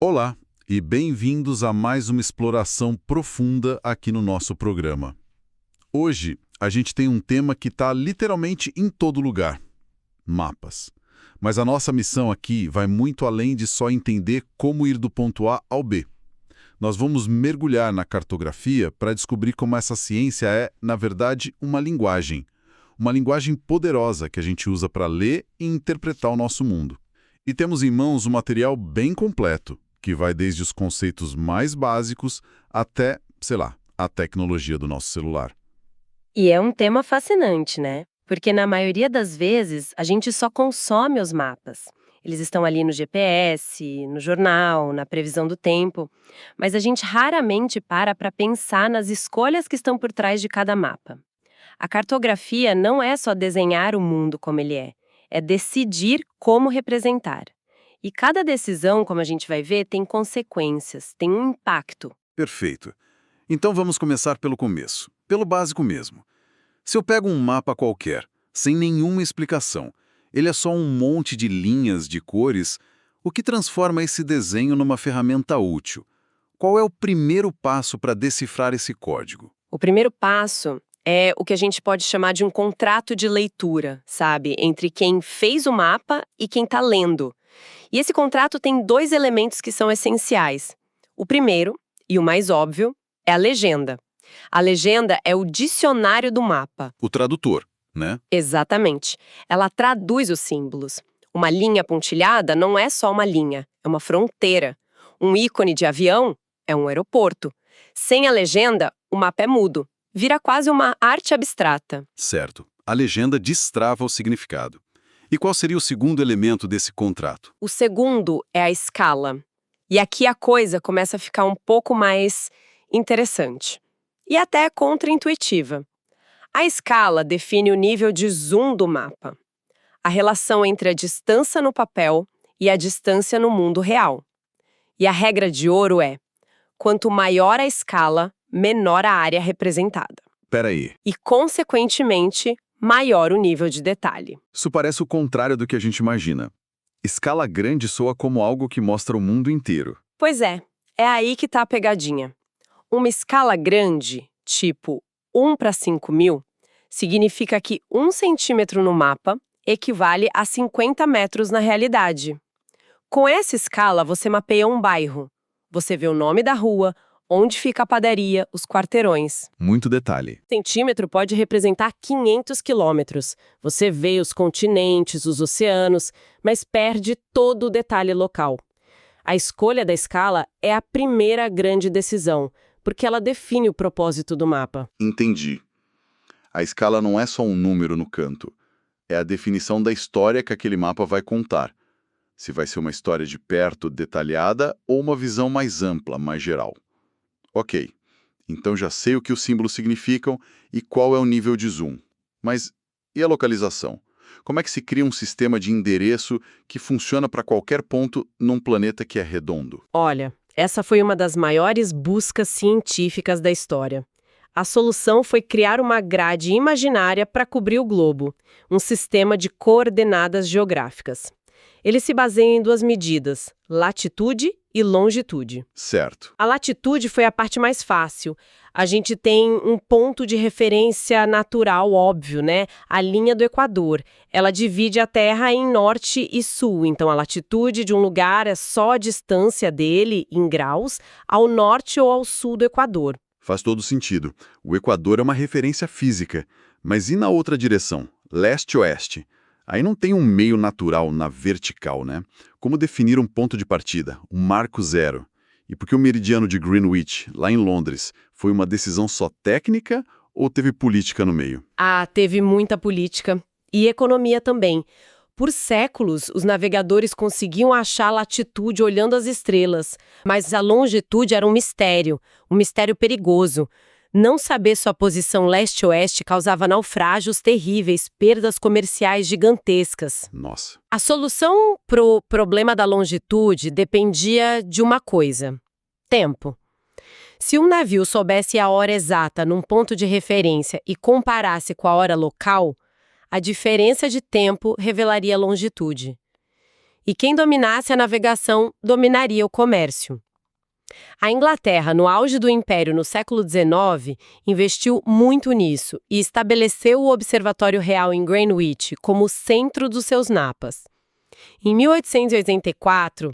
Olá e bem-vindos a mais uma exploração profunda aqui no nosso programa. Hoje a gente tem um tema que está literalmente em todo lugar: mapas. Mas a nossa missão aqui vai muito além de só entender como ir do ponto A ao B. Nós vamos mergulhar na cartografia para descobrir como essa ciência é, na verdade, uma linguagem. Uma linguagem poderosa que a gente usa para ler e interpretar o nosso mundo. E temos em mãos um material bem completo, que vai desde os conceitos mais básicos até, sei lá, a tecnologia do nosso celular. E é um tema fascinante, né? Porque na maioria das vezes a gente só consome os mapas. Eles estão ali no GPS, no jornal, na previsão do tempo, mas a gente raramente para pensar nas escolhas que estão por trás de cada mapa. A cartografia não é só desenhar o mundo como ele é decidir como representar. E cada decisão, como a gente vai ver, tem consequências, tem um impacto. Perfeito. Então vamos começar pelo começo, pelo básico mesmo. Se eu pego um mapa qualquer, sem nenhuma explicação, ele é só um monte de linhas de cores, o que transforma esse desenho numa ferramenta útil? Qual é o primeiro passo para decifrar esse código? O primeiro passo é o que a gente pode chamar de um contrato de leitura, sabe? Entre quem fez o mapa e quem está lendo. E esse contrato tem dois elementos que são essenciais. O primeiro, e o mais óbvio, é a legenda. A legenda é o dicionário do mapa. O tradutor, né? Exatamente. Ela traduz os símbolos. Uma linha pontilhada não é só uma linha, é uma fronteira. Um ícone de avião é um aeroporto. Sem a legenda, o mapa é mudo. Vira quase uma arte abstrata. Certo. A legenda destrava o significado. E qual seria o segundo elemento desse contrato? O segundo é a escala. E aqui a coisa começa a ficar um pouco mais interessante. E até contraintuitiva. A escala define o nível de zoom do mapa. A relação entre a distância no papel e a distância no mundo real. E a regra de ouro é: quanto maior a escala, menor a área representada. Peraí, E, consequentemente, maior o nível de detalhe. isso parece o contrário do que a gente imagina. Escala grande soa como algo que mostra o mundo inteiro. Pois é aí que tá a pegadinha. Uma escala grande, tipo 1:5.000, significa que 1 centímetro no mapa equivale a 50 metros na realidade. Com essa escala, você mapeia um bairro. Você vê o nome da rua, onde fica a padaria, os quarteirões. Muito detalhe. Centímetro pode representar 500 quilômetros. Você vê os continentes, os oceanos, mas perde todo o detalhe local. A escolha da escala é a primeira grande decisão, porque ela define o propósito do mapa. Entendi. A escala não é só um número no canto. É a definição da história que aquele mapa vai contar. Se vai ser uma história de perto, detalhada, ou uma visão mais ampla, mais geral. Ok, então já sei o que os símbolos significam e qual é o nível de zoom. Mas e a localização? Como é que se cria um sistema de endereço que funciona para qualquer ponto num planeta que é redondo? Olha, essa foi uma das maiores buscas científicas da história. A solução foi criar uma grade imaginária para cobrir o globo, um sistema de coordenadas geográficas. Ele se baseia em duas medidas, latitude e longitude. Certo. A latitude foi a parte mais fácil. A gente tem um ponto de referência natural óbvio, né? A linha do Equador. Ela divide a Terra em norte e sul. Então, a latitude de um lugar é só a distância dele, em graus, ao norte ou ao sul do Equador. Faz todo sentido. O Equador é uma referência física. Mas e na outra direção? Leste-oeste? Aí não tem um meio natural na vertical, né? Como definir um ponto de partida, um marco zero? E por que o meridiano de Greenwich, lá em Londres, foi uma decisão só técnica ou teve política no meio? Teve muita política e economia também. Por séculos, os navegadores conseguiam achar a latitude olhando as estrelas, mas a longitude era um mistério perigoso. Não saber sua posição leste-oeste causava naufrágios terríveis, perdas comerciais gigantescas. Nossa. A solução pro problema da longitude dependia de uma coisa: tempo. Se um navio soubesse a hora exata num ponto de referência e comparasse com a hora local, a diferença de tempo revelaria a longitude. E quem dominasse a navegação dominaria o comércio. A Inglaterra, no auge do Império no século XIX, investiu muito nisso e estabeleceu o Observatório Real em Greenwich como centro dos seus mapas. Em 1884,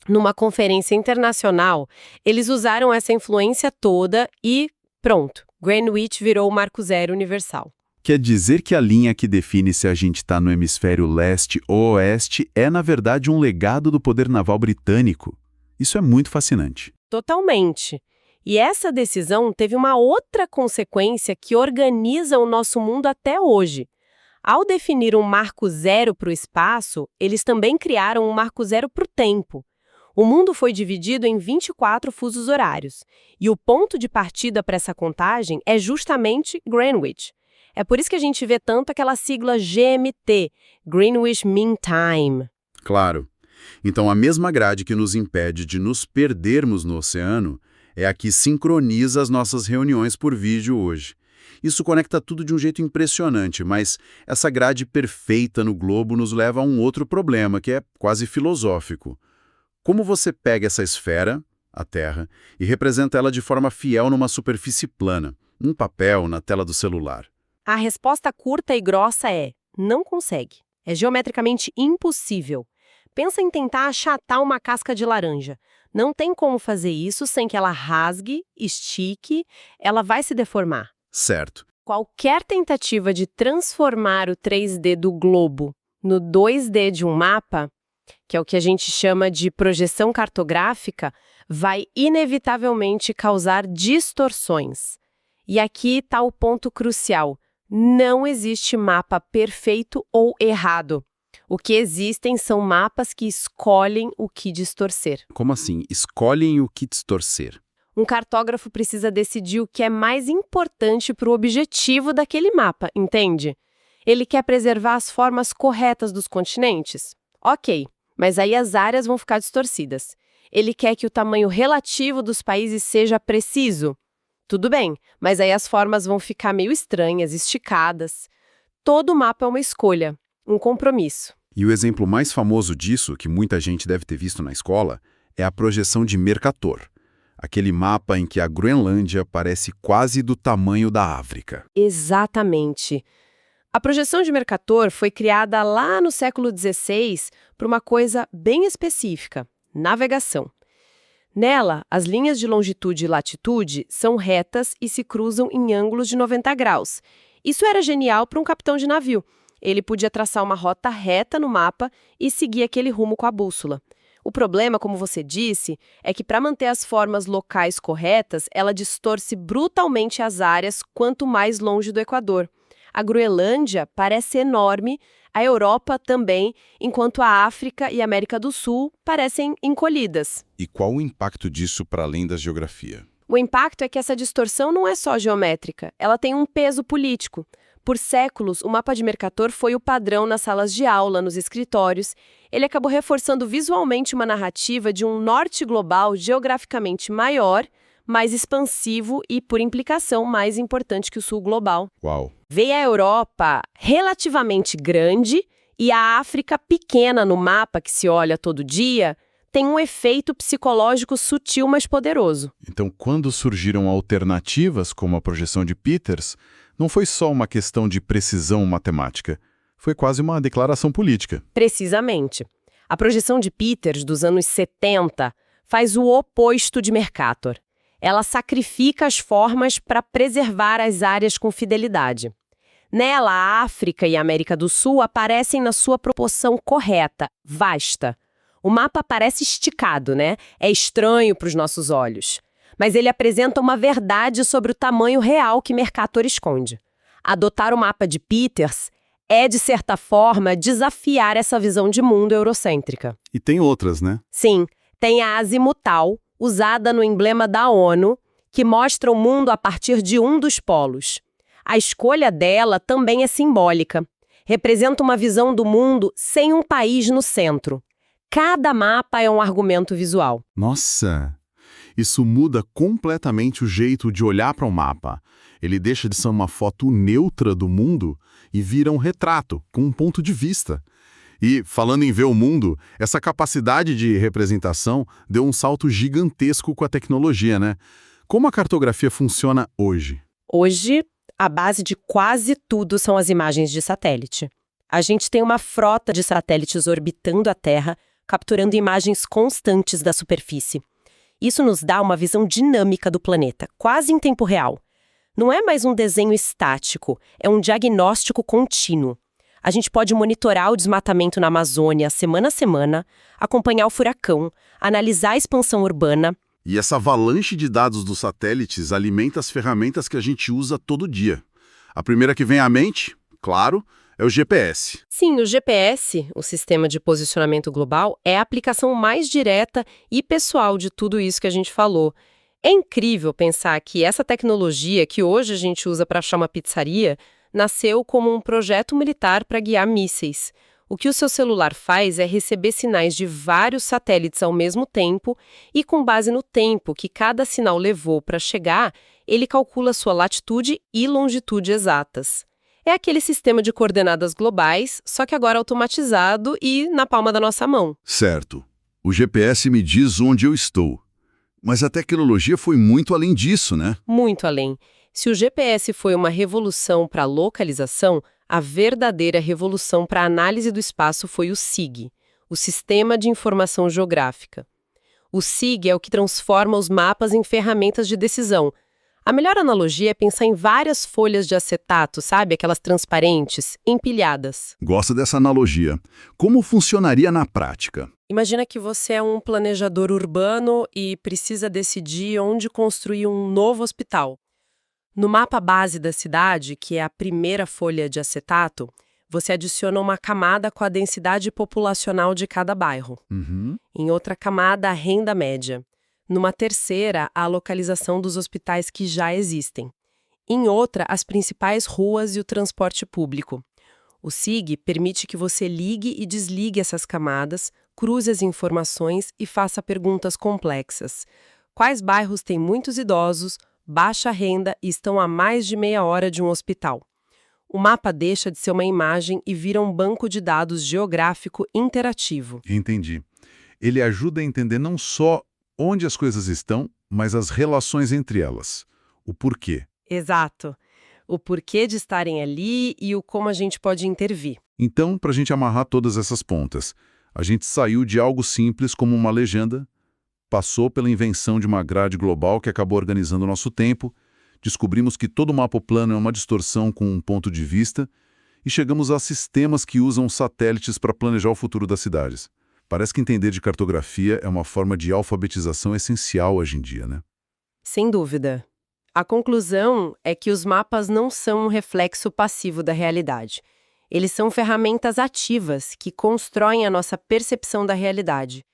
numa conferência internacional, eles usaram essa influência toda e, pronto, Greenwich virou o Marco Zero universal. Quer dizer que a linha que define se a gente está no hemisfério leste ou oeste é, na verdade, um legado do poder naval britânico. Isso é muito fascinante. Totalmente. E essa decisão teve uma outra consequência que organiza o nosso mundo até hoje. Ao definir um marco zero para o espaço, eles também criaram um marco zero para o tempo. O mundo foi dividido em 24 fusos horários, e o ponto de partida para essa contagem é justamente Greenwich. É por isso que a gente vê tanto aquela sigla GMT, Greenwich Mean Time. Claro. Então, a mesma grade que nos impede de nos perdermos no oceano é a que sincroniza as nossas reuniões por vídeo hoje. Isso conecta tudo de um jeito impressionante, mas essa grade perfeita no globo nos leva a um outro problema, que é quase filosófico. Como você pega essa esfera, a Terra, e representa ela de forma fiel numa superfície plana, um papel na tela do celular? A resposta curta e grossa é: não consegue. É geometricamente impossível. Pensa em tentar achatar uma casca de laranja. Não tem como fazer isso sem que ela rasgue, estique, ela vai se deformar. Certo. Qualquer tentativa de transformar o 3D do globo no 2D de um mapa, que é o que a gente chama de projeção cartográfica, vai inevitavelmente causar distorções. E aqui está o ponto crucial. Não existe mapa perfeito ou errado. O que existem são mapas que escolhem o que distorcer. Como assim? Escolhem o que distorcer? Um cartógrafo precisa decidir o que é mais importante para o objetivo daquele mapa, entende? Ele quer preservar as formas corretas dos continentes? Ok, mas aí as áreas vão ficar distorcidas. Ele quer que o tamanho relativo dos países seja preciso? Tudo bem, mas aí as formas vão ficar meio estranhas, esticadas. Todo mapa é uma escolha, um compromisso. E o exemplo mais famoso disso, que muita gente deve ter visto na escola, é a projeção de Mercator. Aquele mapa em que a Groenlândia parece quase do tamanho da África. Exatamente. A projeção de Mercator foi criada lá no século XVI para uma coisa bem específica: navegação. Nela, as linhas de longitude e latitude são retas e se cruzam em ângulos de 90 graus. Isso era genial para um capitão de navio. Ele podia traçar uma rota reta no mapa e seguir aquele rumo com a bússola. O problema, como você disse, é que para manter as formas locais corretas, ela distorce brutalmente as áreas quanto mais longe do Equador. A Groenlândia parece enorme, a Europa também, enquanto a África e a América do Sul parecem encolhidas. E qual o impacto disso para além da geografia? O impacto é que essa distorção não é só geométrica, ela tem um peso político. Por séculos, o mapa de Mercator foi o padrão nas salas de aula, nos escritórios. Ele acabou reforçando visualmente uma narrativa de um norte global geograficamente maior, mais expansivo e, por implicação, mais importante que o sul global. Uau! Veio a Europa relativamente grande e a África pequena no mapa que se olha todo dia, tem um efeito psicológico sutil, mas poderoso. Então, quando surgiram alternativas, como a projeção de Peters, não foi só uma questão de precisão matemática, foi quase uma declaração política. Precisamente. A projeção de Peters, dos anos 70, faz o oposto de Mercator. Ela sacrifica as formas para preservar as áreas com fidelidade. Nela, a África e a América do Sul aparecem na sua proporção correta, vasta. O mapa parece esticado, né? É estranho para os nossos olhos. Mas ele apresenta uma verdade sobre o tamanho real que Mercator esconde. Adotar o mapa de Peters é, de certa forma, desafiar essa visão de mundo eurocêntrica. E tem outras, né? Sim, tem a azimutal, usada no emblema da ONU, que mostra o mundo a partir de um dos polos. A escolha dela também é simbólica. Representa uma visão do mundo sem um país no centro. Cada mapa é um argumento visual. Nossa! Isso muda completamente o jeito de olhar para um mapa. Ele deixa de ser uma foto neutra do mundo e vira um retrato, com um ponto de vista. E, falando em ver o mundo, essa capacidade de representação deu um salto gigantesco com a tecnologia, né? Como a cartografia funciona hoje? Hoje, a base de quase tudo são as imagens de satélite. A gente tem uma frota de satélites orbitando a Terra, capturando imagens constantes da superfície. Isso nos dá uma visão dinâmica do planeta, quase em tempo real. Não é mais um desenho estático, é um diagnóstico contínuo. A gente pode monitorar o desmatamento na Amazônia semana a semana, acompanhar o furacão, analisar a expansão urbana. E essa avalanche de dados dos satélites alimenta as ferramentas que a gente usa todo dia. A primeira que vem à mente, claro, é o GPS. Sim, o GPS, o Sistema de Posicionamento Global, é a aplicação mais direta e pessoal de tudo isso que a gente falou. É incrível pensar que essa tecnologia que hoje a gente usa para achar uma pizzaria nasceu como um projeto militar para guiar mísseis. O que o seu celular faz é receber sinais de vários satélites ao mesmo tempo e, com base no tempo que cada sinal levou para chegar, ele calcula sua latitude e longitude exatas. É aquele sistema de coordenadas globais, só que agora automatizado e na palma da nossa mão. Certo. O GPS me diz onde eu estou. Mas a tecnologia foi muito além disso, né? Muito além. Se o GPS foi uma revolução para a localização, a verdadeira revolução para a análise do espaço foi o SIG, o Sistema de Informação Geográfica. O SIG é o que transforma os mapas em ferramentas de decisão. A melhor analogia é pensar em várias folhas de acetato, sabe? Aquelas transparentes, empilhadas. Gosto dessa analogia. Como funcionaria na prática? Imagina que você é um planejador urbano e precisa decidir onde construir um novo hospital. No mapa base da cidade, que é a primeira folha de acetato, você adiciona uma camada com a densidade populacional de cada bairro. Em outra camada, a renda média. Numa terceira, a localização dos hospitais que já existem. Em outra, as principais ruas e o transporte público. O SIG permite que você ligue e desligue essas camadas, cruze as informações e faça perguntas complexas. Quais bairros têm muitos idosos, baixa renda e estão a mais de meia hora de um hospital? O mapa deixa de ser uma imagem e vira um banco de dados geográfico interativo. Entendi. Ele ajuda a entender não só onde as coisas estão, mas as relações entre elas. O porquê. Exato. O porquê de estarem ali e o como a gente pode intervir. Então, para a gente amarrar todas essas pontas, a gente saiu de algo simples como uma legenda, passou pela invenção de uma grade global que acabou organizando o nosso tempo, descobrimos que todo mapa plano é uma distorção com um ponto de vista e chegamos a sistemas que usam satélites para planejar o futuro das cidades. Parece que entender de cartografia é uma forma de alfabetização essencial hoje em dia, né? Sem dúvida. A conclusão é que os mapas não são um reflexo passivo da realidade. Eles são ferramentas ativas que constroem a nossa percepção da realidade.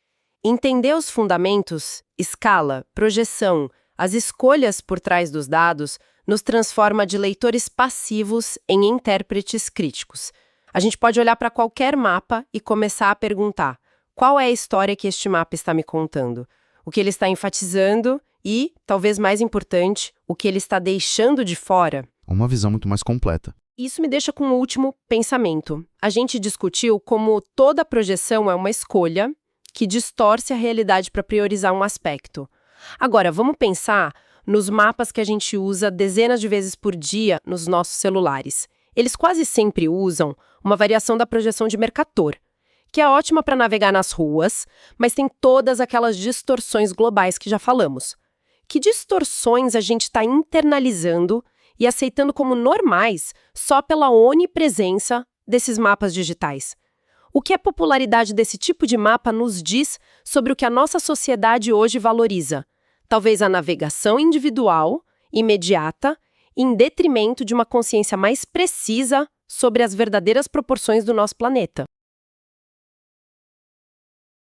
Entender os fundamentos, escala, projeção, as escolhas por trás dos dados, nos transforma de leitores passivos em intérpretes críticos. A gente pode olhar para qualquer mapa e começar a perguntar: qual é a história que este mapa está me contando? O que ele está enfatizando e, talvez mais importante, o que ele está deixando de fora? Uma visão muito mais completa. Isso me deixa com um último pensamento. A gente discutiu como toda projeção é uma escolha que distorce a realidade para priorizar um aspecto. Agora, vamos pensar nos mapas que a gente usa dezenas de vezes por dia nos nossos celulares. Eles quase sempre usam uma variação da projeção de Mercator, que é ótima para navegar nas ruas, mas tem todas aquelas distorções globais que já falamos. Que distorções a gente está internalizando e aceitando como normais só pela onipresença desses mapas digitais? O que a popularidade desse tipo de mapa nos diz sobre o que a nossa sociedade hoje valoriza? Talvez a navegação individual, imediata, em detrimento de uma consciência mais precisa sobre as verdadeiras proporções do nosso planeta.